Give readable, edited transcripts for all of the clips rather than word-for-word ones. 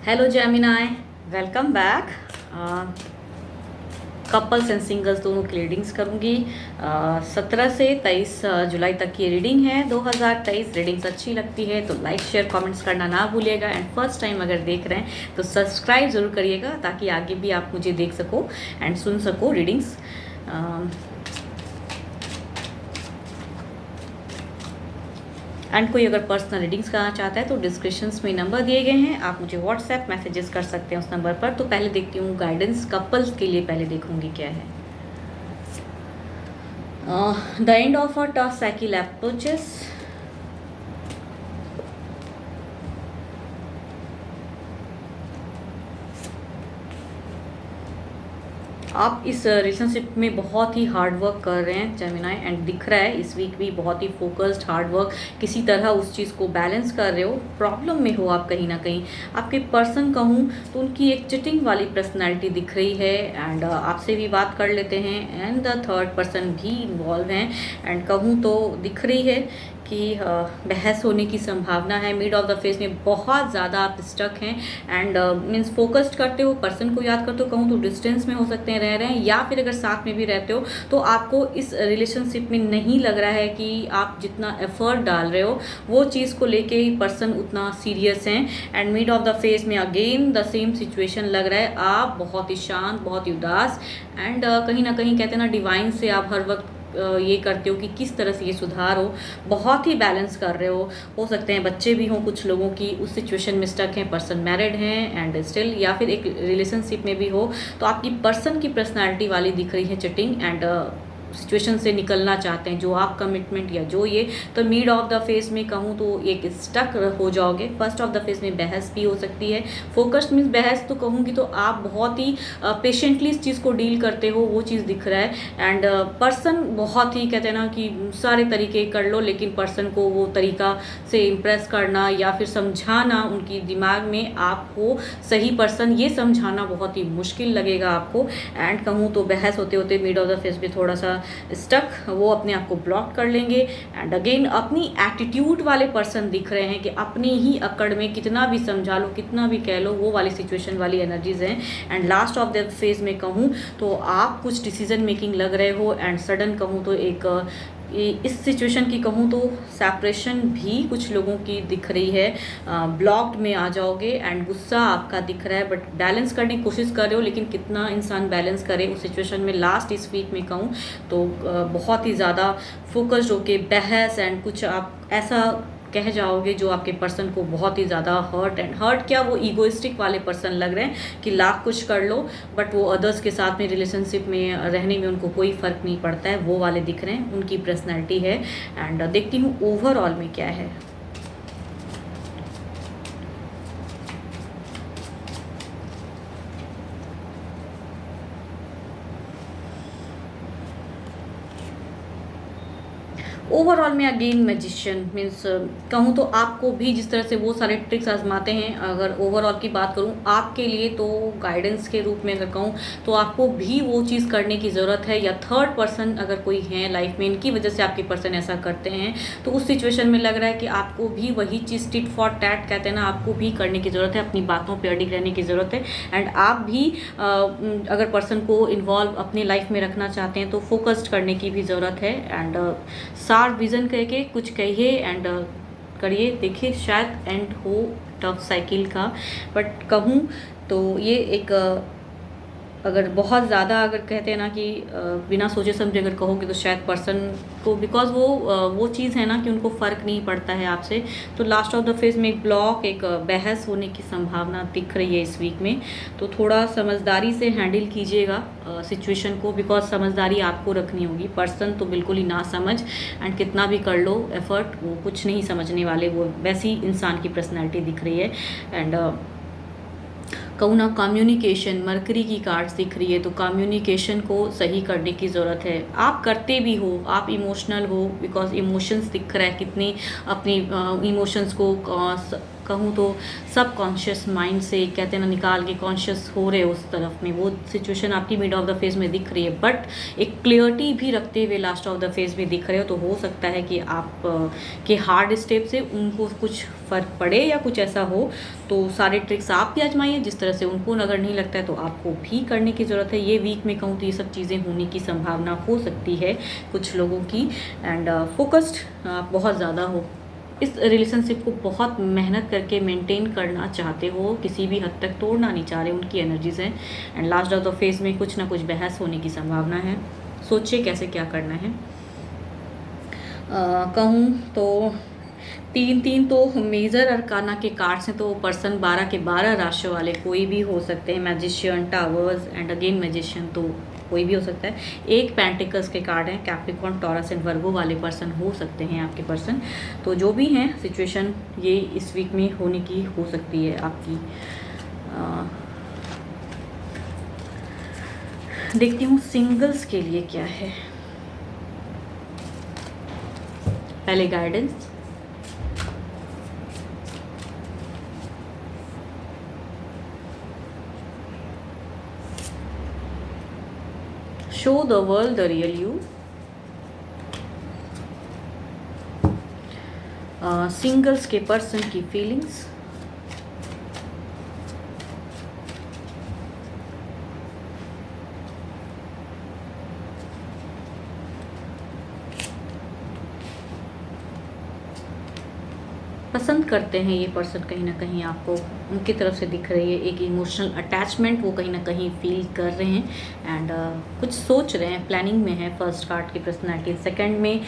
Hello Gemini, welcome back. Couples and singles दोनों की readings करूंगी। 17 से 23 जुलाई तक की रीडिंग है 2023। रीडिंग्स अच्छी लगती है तो लाइक शेयर कमेंट्स करना ना भूलिएगा। एंड फर्स्ट टाइम अगर देख रहे हैं तो सब्सक्राइब ज़रूर करिएगा ताकि आगे भी आप मुझे देख सको एंड सुन सको रीडिंग्स। एंड कोई अगर पर्सनल रीडिंग्स करना चाहता है तो डिस्क्रिप्शंस में नंबर दिए गए हैं, आप मुझे व्हाट्सएप मैसेजेस कर सकते हैं उस नंबर पर। तो पहले देखती हूँ गाइडेंस कपल्स के लिए, पहले देखूंगी क्या है। The end of a tough cycle approaches. आप इस रिलेशनशिप में बहुत ही हार्ड वर्क कर रहे हैं जेमिनाई, एंड दिख रहा है इस वीक भी बहुत ही फोकस्ड हार्ड वर्क, किसी तरह उस चीज़ को बैलेंस कर रहे हो। प्रॉब्लम में हो आप कहीं ना कहीं। आपके पर्सन कहूँ तो उनकी एक चिटिंग वाली पर्सनैलिटी दिख रही है एंड आपसे भी बात कर लेते हैं एंड द थर्ड पर्सन भी इन्वॉल्व हैं। एंड कहूँ तो दिख रही है कि बहस होने की संभावना है। मिड ऑफ द फेस में बहुत ज़्यादा आप स्टक हैं एंड मीन्स फोकस्ड करते हो, पर्सन को याद करते हो। कहूँ तो डिस्टेंस में हो सकते हैं, रह रहे हैं, या फिर अगर साथ में भी रहते हो तो आपको इस रिलेशनशिप में नहीं लग रहा है कि आप जितना एफर्ट डाल रहे हो वो चीज़ को लेके ही पर्सन उतना सीरियस हैं। And mid of the face में अगेन द सेम सिचुएशन लग रहा है, आप बहुत ही शांत, बहुत ही उदास एंड कहीं ना कहीं कहते हैं ना डिवाइन से आप हर वक्त ये करते हो कि किस तरह से ये सुधार हो। बहुत ही बैलेंस कर रहे हो सकते हैं बच्चे भी हों कुछ लोगों की, उस सिचुएशन में स्टक हैं, पर्सन मैरिड हैं एंड स्टिल, या फिर एक रिलेशनशिप में भी हो तो आपकी पर्सन की पर्सनालिटी वाली दिख रही है चिटिंग एंड सिचुएशन से निकलना चाहते हैं, जो आप कमिटमेंट या जो ये। तो मिड ऑफ द फेस में कहूँ तो एक स्टक हो जाओगे। फर्स्ट ऑफ द फेस में बहस भी हो सकती है। फोकस्ड मीन्स बहस तो कहूँगी तो आप बहुत ही पेशेंटली इस चीज़ को डील करते हो, वो चीज़ दिख रहा है। एंड पर्सन बहुत ही कहते हैं ना कि सारे तरीके कर लो, लेकिन पर्सन को वो तरीका से इम्प्रेस करना या फिर समझाना उनकी दिमाग में आपको सही पर्सन ये समझाना बहुत ही मुश्किल लगेगा आपको। एंड कहूँ तो बहस होते होते मिड ऑफ द फेस में थोड़ा सा स्टक, वो अपने आप को ब्लॉक कर लेंगे। एंड अगेन अपनी एटीट्यूड वाले पर्सन दिख रहे हैं कि अपनी ही अकड़ में कितना भी समझा लो, कितना भी कह लो, वो वाली सिचुएशन वाली एनर्जीज हैं। And last of the phase में कहूँ तो आप कुछ डिसीजन मेकिंग लग रहे हो एंड सडन कहूँ तो एक इस सिचुएशन की कहूँ तो सेपरेशन भी कुछ लोगों की दिख रही है। ब्लॉक्ड में आ जाओगे एंड गुस्सा आपका दिख रहा है, बट बैलेंस करने की कोशिश कर रहे हो, लेकिन कितना इंसान बैलेंस करे उस सिचुएशन में। लास्ट इस वीक में कहूँ तो बहुत ही ज़्यादा फोकस्ड होके बहस एंड कुछ आप ऐसा कह जाओगे जो आपके पर्सन को बहुत ही ज़्यादा हर्ट क्या, वो ईगोइस्टिक वाले पर्सन लग रहे हैं कि लाख कुछ कर लो बट वो अदर्स के साथ में रिलेशनशिप में रहने में उनको कोई फ़र्क नहीं पड़ता है, वो वाले दिख रहे हैं, उनकी पर्सनैलिटी है। एंड देखती हूँ ओवरऑल में क्या है। ओवरऑल में अगेन मैजिशियन मीन्स कहूँ तो आपको भी जिस तरह से वो सारे ट्रिक्स आजमाते हैं, अगर ओवरऑल की बात करूँ आपके लिए तो गाइडेंस के रूप में अगर कहूँ तो आपको भी वो चीज़ करने की ज़रूरत है। या थर्ड पर्सन अगर कोई है लाइफ में, इनकी वजह से आपके पर्सन ऐसा करते हैं तो उस सिचुएशन में लग रहा है कि आपको भी वही चीज़ टिट फॉर टैट कहते हैं ना, आपको भी करने की ज़रूरत है, अपनी बातों पर अडिग रहने की ज़रूरत है। एंड आप भी अगर पर्सन को इन्वॉल्व अपनी लाइफ में रखना चाहते हैं तो फोकस्ड करने की भी ज़रूरत है। एंड विजन करके कुछ कहिए एंड करिए, देखिए शायद एंड हो टफ साइकिल का। बट कहूँ तो ये एक अगर बहुत ज़्यादा अगर कहते हैं ना कि बिना सोचे समझे अगर कहोगे तो शायद पर्सन को, बिकॉज वो चीज़ है ना कि उनको फ़र्क नहीं पड़ता है आपसे। तो लास्ट ऑफ द फेज में एक ब्लॉक, एक बहस होने की संभावना दिख रही है इस वीक में। तो थोड़ा समझदारी से हैंडल कीजिएगा सिचुएशन को, बिकॉज समझदारी आपको रखनी होगी। पर्सन तो बिल्कुल ही ना समझ एंड कितना भी कर लो एफर्ट, वो कुछ नहीं समझने वाले, वो वैसी इंसान की पर्सनैलिटी दिख रही है। एंड कहूँ ना कम्युनिकेशन, मरकरी की कार्ड्स दिख रही है तो कम्युनिकेशन को सही करने की ज़रूरत है। आप करते भी हो, आप इमोशनल हो, बिकॉज इमोशंस दिख रहा है, कितनी अपनी इमोशंस को कहूँ तो सब कॉन्शियस माइंड से कहते हैं ना निकाल के कॉन्शियस हो रहे उस तरफ में, वो सिचुएशन आपकी मिड ऑफ द फेज में दिख रही है, बट एक क्लियरिटी भी रखते हुए लास्ट ऑफ द फेज में दिख रहे हो। तो हो सकता है कि आप के हार्ड स्टेप से उनको कुछ फ़र्क पड़े या कुछ ऐसा हो, तो सारे ट्रिक्स आप भी आजमाइए जिस तरह से उनको अगर नहीं लगता है तो आपको भी करने की ज़रूरत है। ये वीक में कहूँ तो ये सब चीज़ें होने की संभावना हो सकती है कुछ लोगों की, एंड फोकस्ड आप बहुत ज़्यादा हो, इस रिलेशनशिप को बहुत मेहनत करके मेंटेन करना चाहते हो, किसी भी हद तक तोड़ना नहीं चाह रहे, उनकी एनर्जीज हैं। And last of the phase में कुछ ना कुछ बहस होने की संभावना है, सोचिए कैसे क्या करना है। कहूँ तो 3 तो मेजर अरकाना के कार्ड्स हैं, तो पर्सन 12 के 12 राशि वाले कोई भी हो सकते हैं, magician, towers and again magician, तो कोई भी हो सकता है। एक पेंटिकल्स के कार्ड हैं, कैप्रिकॉर्न, टॉरस एंड वर्गो वाले पर्सन हो सकते हैं आपके पर्सन। तो जो भी हैं सिचुएशन ये इस वीक में होने की हो सकती है आपकी। देखती हूँ सिंगल्स के लिए क्या है। पहले guidance, show the world the real you, singles के पर्सन की फीलिंग्स, पसंद करते हैं ये पर्सन कहीं ना कहीं आपको, उनकी तरफ से दिख रही है एक इमोशनल अटैचमेंट वो कहीं ना कहीं फील कर रहे हैं, एंड कुछ सोच रहे हैं, प्लानिंग में है। फर्स्ट कार्ड की पर्सनालिटी। सेकंड में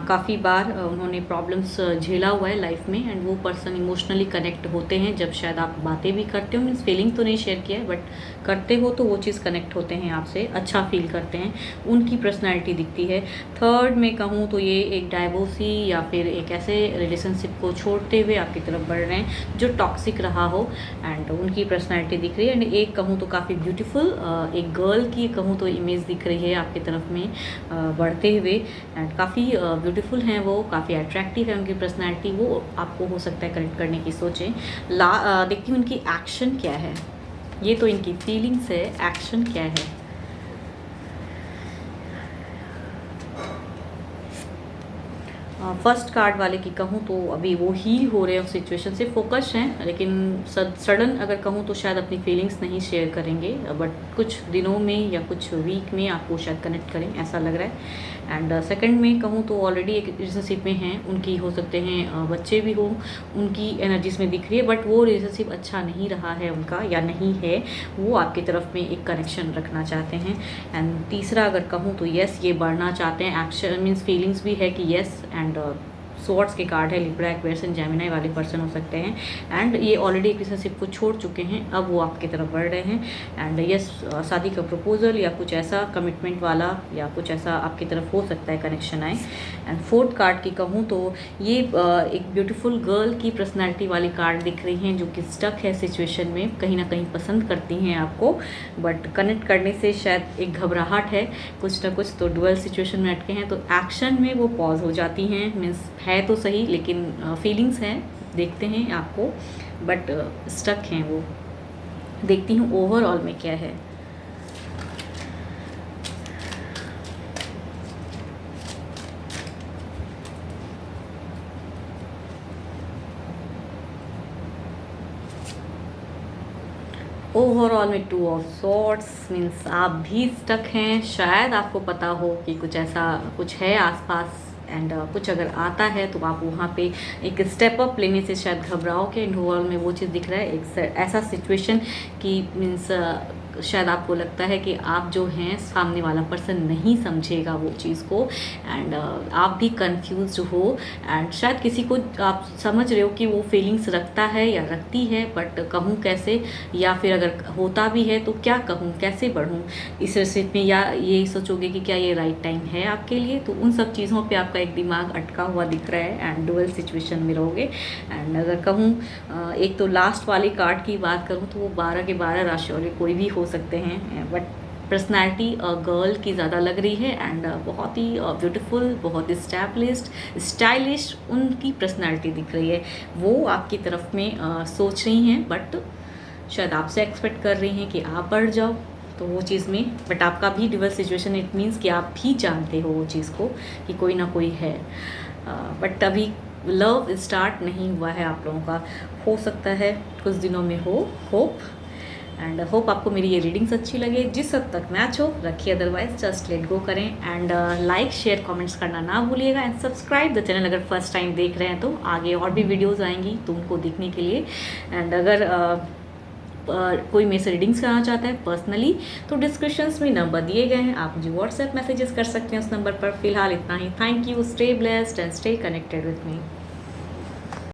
काफ़ी बार उन्होंने प्रॉब्लम्स झेला हुआ है लाइफ में, एंड वो पर्सन इमोशनली कनेक्ट होते हैं जब शायद आप बातें भी करते हो, मीन्स फीलिंग तो नहीं शेयर किया है बट करते हो तो वो चीज़ कनेक्ट होते हैं आपसे, अच्छा फील करते हैं, उनकी पर्सनैलिटी दिखती है। थर्ड में कहूँ तो ये एक डाइवोर्सी या फिर एक ऐसे रिलेशनशिप को छोड़ते हुए आपकी तरफ बढ़ रहे हैं जो टॉक्सिक रहा हो, एंड उनकी पर्सनैलिटी दिख रही है। एंड एक कहूँ तो काफ़ी ब्यूटीफुल एक गर्ल की कहूँ तो इमेज दिख रही है आपकी तरफ में बढ़ते हुए, एंड काफ़ी ब्यूटीफुल हैं वो, काफ़ी अट्रैक्टिव है उनकी पर्सनैलिटी, वो आपको हो सकता है कनेक्ट करने की सोचें। देखती हूँ उनकी एक्शन क्या है, ये तो इनकी फीलिंग्स है, एक्शन क्या है। फर्स्ट कार्ड वाले की कहूँ तो अभी वो हील हो रहे हैं उस सिचुएशन से, फोकस हैं, लेकिन सडन अगर कहूँ तो शायद अपनी फीलिंग्स नहीं शेयर करेंगे, बट कुछ दिनों में या कुछ वीक में आपको शायद कनेक्ट करें, ऐसा लग रहा है। एंड सेकंड में कहूँ तो ऑलरेडी एक रिलेशनशिप में हैं, उनकी हो सकते हैं बच्चे भी हों, उनकी एनर्जीज में दिख रही है, बट वो रिलेशनशिप अच्छा नहीं रहा है उनका या नहीं है, वो आपकी तरफ में एक कनेक्शन रखना चाहते हैं। एंड तीसरा अगर कहूँ तो यस, ये बढ़ना चाहते हैं, एक्शन मीन्स फीलिंग्स भी है कि यस, एंड स्वॉर्ड्स के कार्ड है, लिब्रा, एक्वेरियस एंड जेमिनी वाले पर्सन हो सकते हैं, एंड ये ऑलरेडी एक रिलेशनशिप को छोड़ चुके हैं, अब वो आपकी तरफ बढ़ रहे हैं। एंड यस, शादी का प्रपोजल या कुछ ऐसा कमिटमेंट वाला या कुछ ऐसा आपकी तरफ हो सकता है कनेक्शन आए। एंड फोर्थ कार्ड की कहूँ तो ये एक ब्यूटीफुल गर्ल की पर्सनैलिटी वाली कार्ड दिख रही हैं जो कि स्टक है सिचुएशन में, कहीं ना कहीं पसंद करती हैं आपको, बट कनेक्ट करने से शायद एक घबराहट है कुछ ना कुछ, तो डुअल सिचुएशन में अटके हैं, तो एक्शन में वो पॉज हो जाती हैं, मीन्स है तो सही लेकिन फीलिंग्स हैं, देखते हैं आपको, बट स्टक हैं वो। देखती हूँ ओवरऑल में क्या है। ओवरऑल में 2 ऑफ सॉर्ट्स, मीन्स आप भी स्टक हैं, शायद आपको पता हो कि कुछ ऐसा कुछ है आसपास, एंड कुछ अगर आता है तो आप वहाँ पे एक स्टेप अप लेने से शायद घबराओगे, एंड ओवरऑल में वो चीज़ दिख रहा है, एक ऐसा सिचुएशन कि मीन्स शायद आपको लगता है कि आप जो हैं सामने वाला पर्सन नहीं समझेगा वो चीज़ को, एंड आप भी कंफ्यूज हो, एंड शायद किसी को आप समझ रहे हो कि वो फीलिंग्स रखता है या रखती है, बट कहूँ कैसे, या फिर अगर होता भी है तो क्या कहूँ, कैसे बढ़ूँ इस रिलेशनशिप में, या ये सोचोगे कि क्या ये राइट टाइम है आपके लिए, तो उन सब चीज़ों पे आपका एक दिमाग अटका हुआ दिख रहा है, एंड डुअल सिचुएशन में रहोगे। एंड अगर कहूँ एक तो लास्ट वाली कार्ड की बात करूँ तो वो 12 के 12 राशि वाले कोई भी हो सकते हैं, बट पर्सनैलिटी गर्ल की ज़्यादा लग रही है एंड बहुत ही ब्यूटीफुल, बहुत इस्टेब्लिश्ड, स्टाइलिश उनकी पर्सनैलिटी दिख रही है। वो आपकी तरफ में सोच रही हैं, बट शायद आपसे एक्सपेक्ट कर रही हैं कि आप बढ़ जाओ, तो वो चीज़ में, बट आपका भी डिवोर्स सिचुएशन, इट मीन्स कि आप भी जानते हो वो चीज़ को कि कोई ना कोई है, बट अभी लव स्टार्ट नहीं हुआ है आप लोगों का। हो सकता है कुछ दिनों में हो, होप एंड होप आपको मेरी ये रीडिंग्स अच्छी लगे, जिस हद तक मैच हो रखिए, अदरवाइज जस्ट लेट गो करें एंड लाइक शेयर कमेंट्स करना ना भूलिएगा एंड सब्सक्राइब द चैनल अगर फर्स्ट टाइम देख रहे हैं तो। आगे और भी वीडियोज़ आएंगी तो उनको देखने के लिए। एंड अगर कोई मेरे से रीडिंग्स कराना चाहता है पर्सनली तो डिस्क्रिप्शंस में नंबर दिए गए हैं, आप मुझे व्हाट्सएप मैसेजेस कर सकते हैं उस नंबर पर। फिलहाल इतना ही। Thank you, stay blessed and stay connected with me.